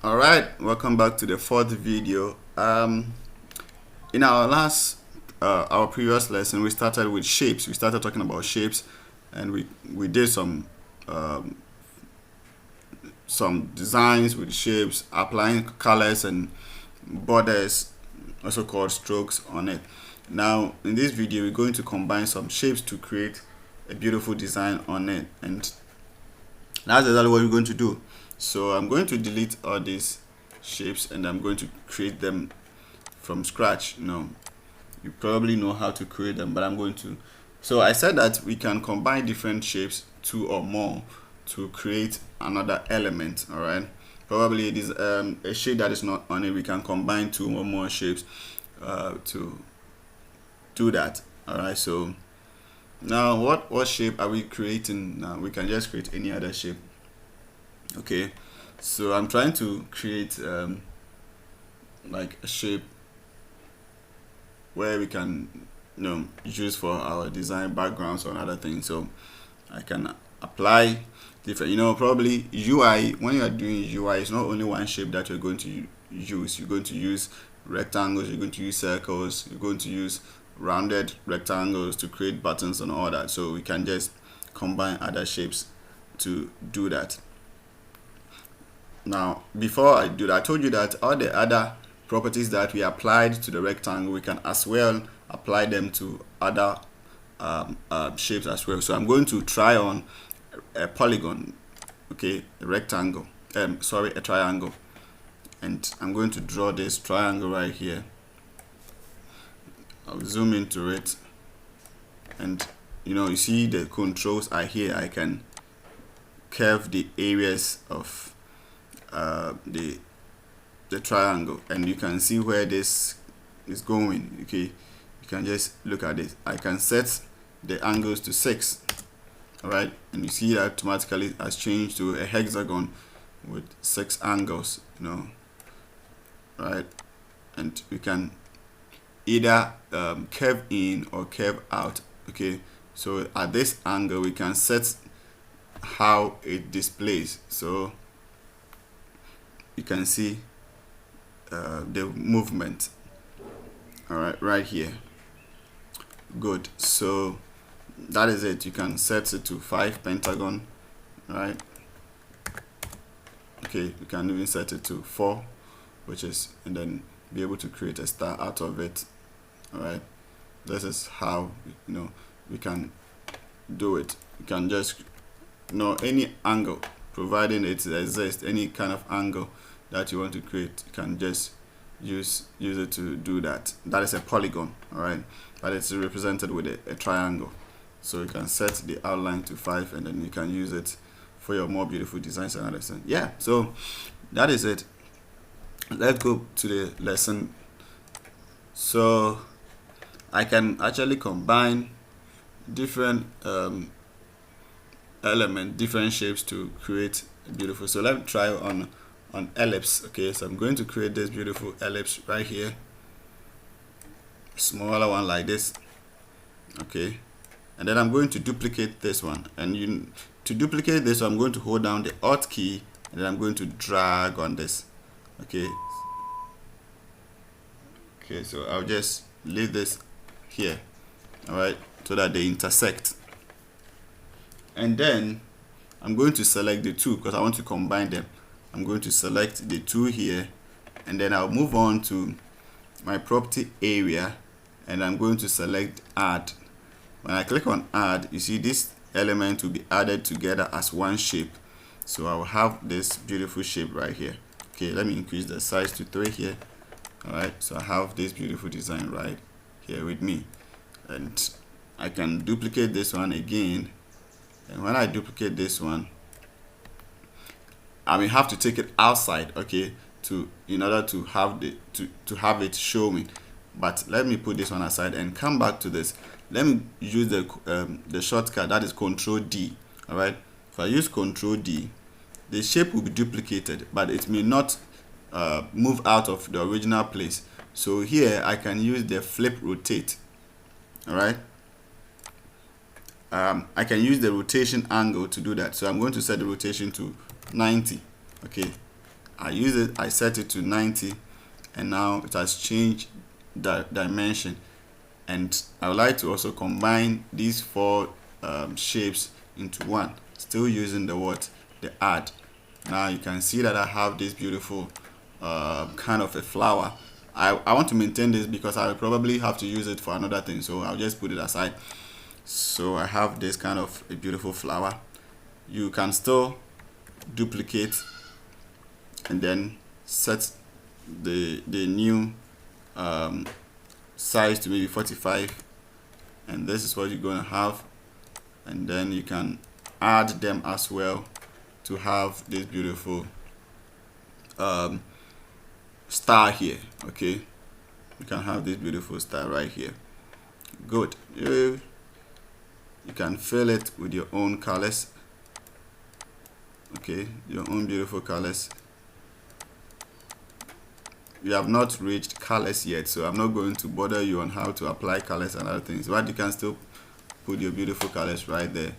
Alright, welcome back to the fourth video. In our our previous lesson, we started with shapes. We started talking about shapes, and we did some designs with shapes, applying colors and borders, also called strokes, on it. Now, in this video, we're going to combine some shapes to create a beautiful design on it, and that's exactly what we're going to do. So I'm going to delete all these shapes and I'm going to create them from scratch. You probably know how to create them, but I'm going to. So I said that we can combine different shapes, two or more, to create another element. All right, probably it is a shape that is not on it. We can combine two or more shapes to do that. All right, so now what shape are we creating? Now we can just create any other shape. Okay, so I'm trying to create like a shape where we can use for our design backgrounds or other things. So I can apply different, probably UI. When you are doing UI, it's not only one shape that you're going to use. You're going to use rectangles, you're going to use circles, you're going to use rounded rectangles to create buttons and all that. So we can just combine other shapes to do that. Now, before I do that, I told you that all the other properties that we applied to the rectangle, we can as well apply them to other shapes as well. So I'm going to try on a polygon, okay, a rectangle, sorry, a triangle, and I'm going to draw this triangle right here. I'll zoom into it, and you see the controls are here. I can curve the areas of the triangle, and you can see where this is going. Okay, you can just look at it. I can set the angles to 6. All right, and you see that automatically has changed to a hexagon with 6 angles. Right, and we can either curve in or curve out. Okay, so at this angle we can set how it displays. So you can see the movement. All right, right here. Good. So that is it. You can set it to 5 pentagon, right? Okay, you can even set it to 4, and then be able to create a star out of it. All right, this is how we can do it. You can just any angle, providing it exists, any kind of angle that you want to create, you can just use it to do that. That is a polygon, all right, but it's represented with a triangle. So you can set the outline to 5, and then you can use it for your more beautiful designs and other things. Yeah, so that is it. Let's go to the lesson. So I can actually combine different different shapes to create beautiful. So let me try on ellipse. Okay, so I'm going to create this beautiful ellipse right here, smaller one like this. Okay, and then I'm going to duplicate this one, and to duplicate this, I'm going to hold down the Alt key, and then I'm going to drag on this. Okay, so I'll just leave this here, all right, so that they intersect. And then I'm going to select the two because I want to combine them. I'm going to select the two here, and then I'll move on to my property area, and I'm going to select add. When I click on add, you see this element will be added together as one shape. So I'll have this beautiful shape right here. Okay, let me increase the size to 3 here. All right, so I have this beautiful design right here with me, and I can duplicate this one again. And when I duplicate this one, I may have to take it outside, okay, in order to have to have it showing. But let me put this one aside and come back to this. Let me use the shortcut that is Control D. All right, if I use Control D, the shape will be duplicated, but it may not move out of the original place. So here I can use the flip rotate. All right, I can use the rotation angle to do that. So I'm going to set the rotation to 90. Okay, I set it to 90, and now it has changed the dimension. And I would like to also combine these four shapes into one, still using the add. Now you can see that I have this beautiful kind of a flower. I want to maintain this because I will probably have to use it for another thing, so I'll just put it aside. So I have this kind of a beautiful flower. You can still duplicate and then set the new size to maybe 45, and this is what you're going to have. And then you can add them as well to have this beautiful star here. Okay, you can have this beautiful star right here. Good. You can fill it with your own colors. Okay, your own beautiful colors. You have not reached colors yet, so I'm not going to bother you on how to apply colors and other things, but you can still put your beautiful colors right there.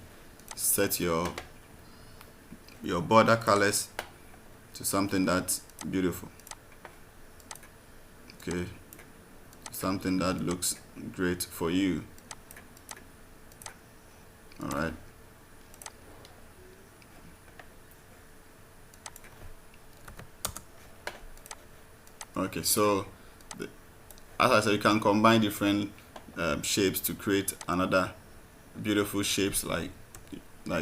Set your border colors to something that's beautiful. Okay, something that looks great for you. All right. Okay, so as I said, you can combine different shapes to create another beautiful shapes like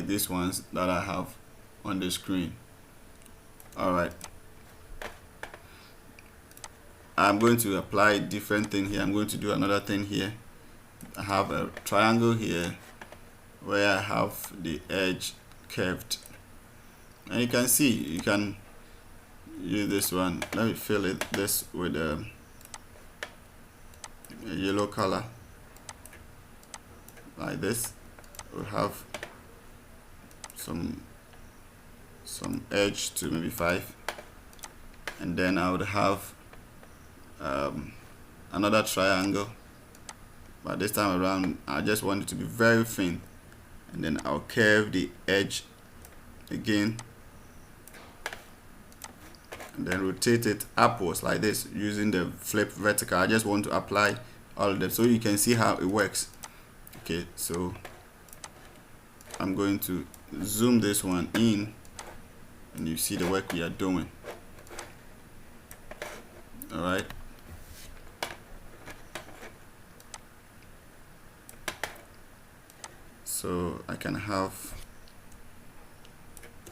these ones that I have on the screen. All right, I'm going to apply a different thing here. I'm going to do another thing here. I have a triangle here where I have the edge curved, and you can see, you can use this one. Let me fill it this with a yellow color like this. We'll have some edge to maybe 5, and then I would have another triangle, but this time around I just want it to be very thin, and then I'll curve the edge again and then rotate it upwards like this using the flip vertical. I just want to apply all of them so you can see how it works. Okay, so I'm going to zoom this one in, and you see the work we are doing. All right, so I can have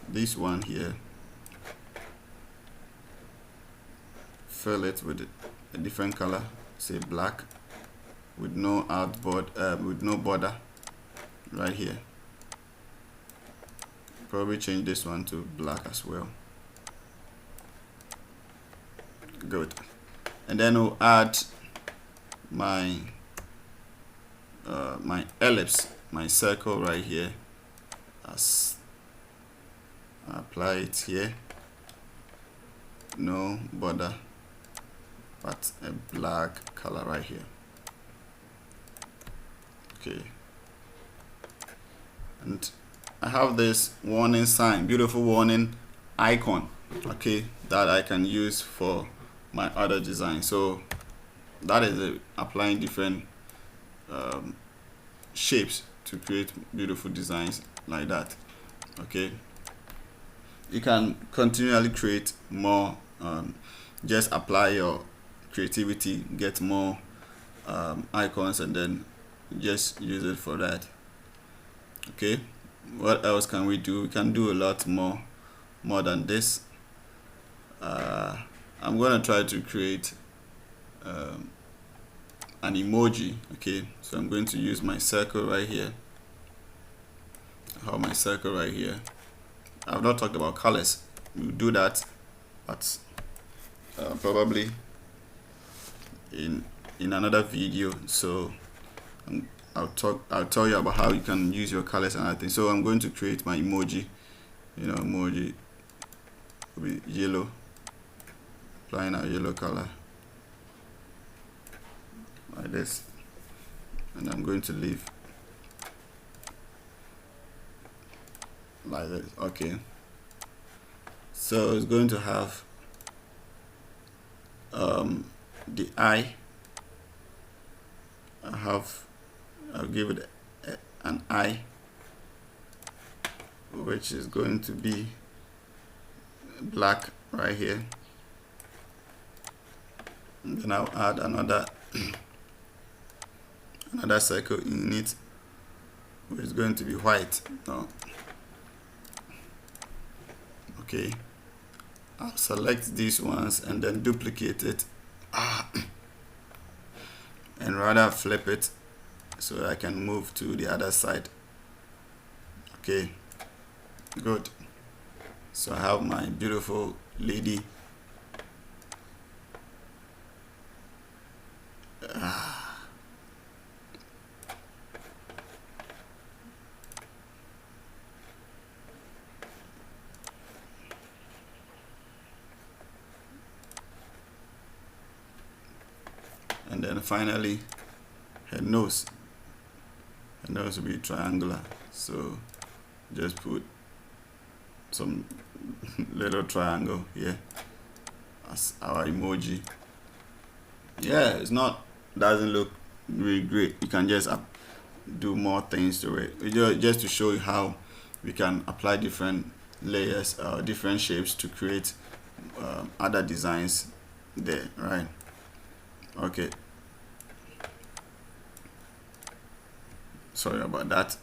this one here, fill it with a different color, say black, with no with no border right here. Probably change this one to black as well. Good. And then we'll add my my ellipse, my circle right here. As I apply it here, no border, but a black color right here. Okay, and I have this warning sign, beautiful warning icon, okay, that I can use for my other design. So that is applying different shapes to create beautiful designs like that. Okay, you can continually create more, just apply your creativity, get more icons, and then just use it for that. Okay, what else can we do? We can do a lot more than this. I'm gonna try to create an emoji. Okay, so I'm going to use my circle right here. I have my circle right here. I've not talked about colors. We'll do that, but probably in another video. So I'll tell you about how you can use your colors and other things. So I'm going to create my emoji. You know, emoji will be yellow, applying a yellow color like this, and I'm going to leave like this. Okay, so it's going to have the eye. I'll give it an eye, which is going to be black right here. And then I'll add another circle in it, which is going to be white. No. Okay, I'll select these ones and then duplicate it and rather flip it so I can move to the other side. Okay, good. So I have my beautiful lady. And then finally her nose will be triangular, so just put some little triangle here as our emoji. Yeah, doesn't look really great. You can just do more things to it, just to show you how we can apply different layers, different shapes to create other designs there, right? Okay, sorry about that.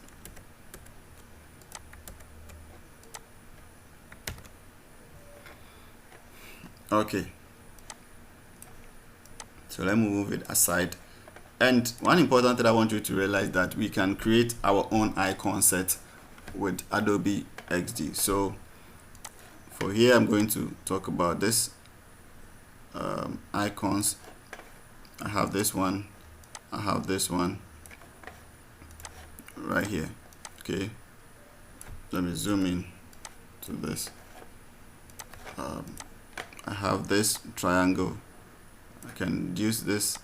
Okay, so let me move it aside. And one important thing I want you to realize, that we can create our own icon set with Adobe XD. So for here, I'm going to talk about this icons. I have this one, I have this one right here. Okay, let me zoom in to this. I have this triangle. I can use this.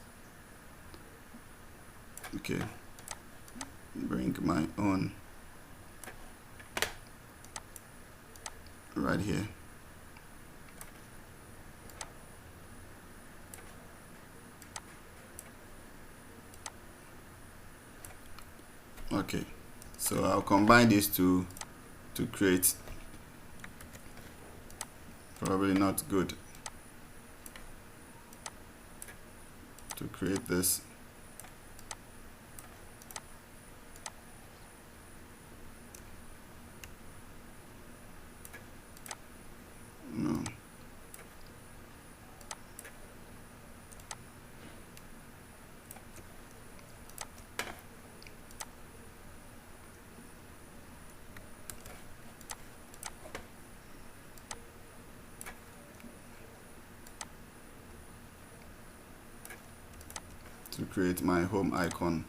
Okay, bring my own right here. Okay, so I'll combine these two to create, probably not good, to create this. No. To create my home icon,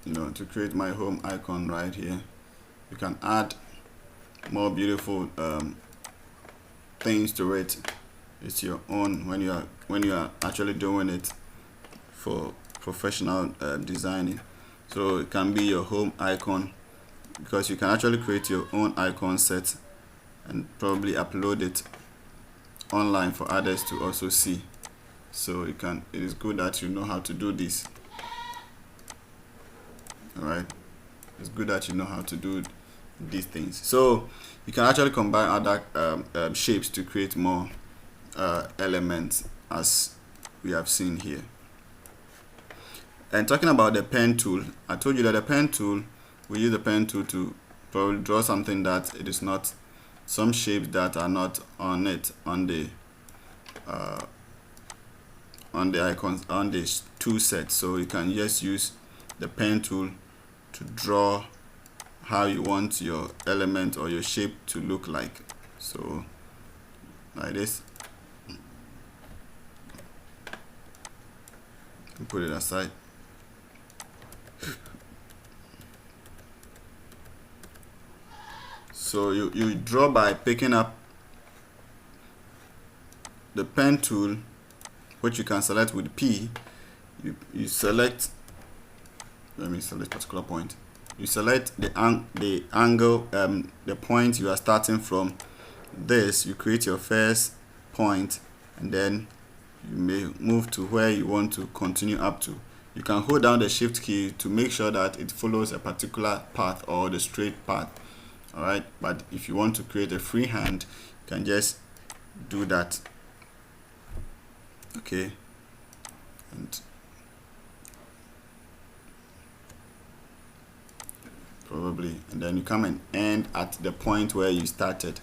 to create my home icon right here, you can add more beautiful things to it. It's your own when you are actually doing it for professional designing. So it can be your home icon, because you can actually create your own icon set and probably upload it online for others to also see. So it is good that you know how to do this. All right, it's good that you know how to do these things. So you can actually combine other shapes to create more elements, as we have seen here. And talking about the pen tool, I told you that the pen tool, we use the pen tool to probably draw something that it is not, some shapes that are not on it, on the icons, on the tool set. So you can just use the pen tool to draw how you want your element or your shape to look like. So like this, put it aside. So you draw by picking up the pen tool, which you can select with P. You select, let me select particular point. You select the angle, the point you are starting from. This, you create your first point, and then you may move to where you want to continue up to. You can hold down the shift key to make sure that it follows a particular path or the straight path. Alright, but if you want to create a freehand, you can just do that. Okay, and probably, and then you come and end at the point where you started,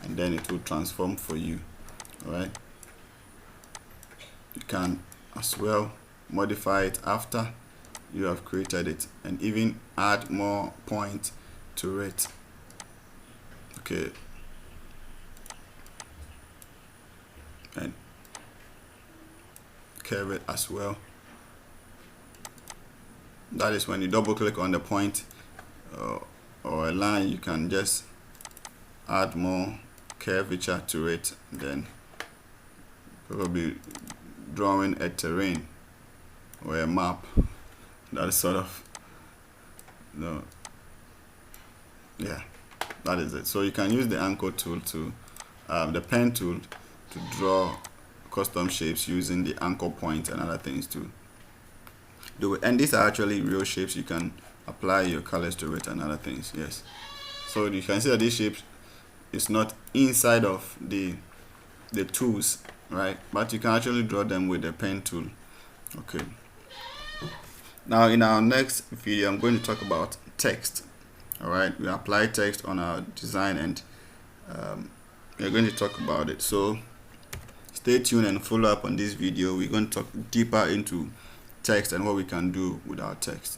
and then it will transform for you. Alright, you can as well modify it after you have created it and even add more points to it. Okay, and curve it as well. That is when you double click on the point or a line, you can just add more curvature to it, then probably drawing a terrain or a map. That is sort of, no, yeah, that is it. So you can use the anchor tool to the pen tool to draw custom shapes using the anchor point and other things to do it. And these are actually real shapes. You can apply your colors to it and other things. Yes, so you can see that this shape is not inside of the tools, right? But you can actually draw them with the pen tool. Okay, now in our next video I'm going to talk about text. All right, we apply text on our design, and we're going to talk about it. So stay tuned and follow up on this video. We're going to talk deeper into text and what we can do with our text.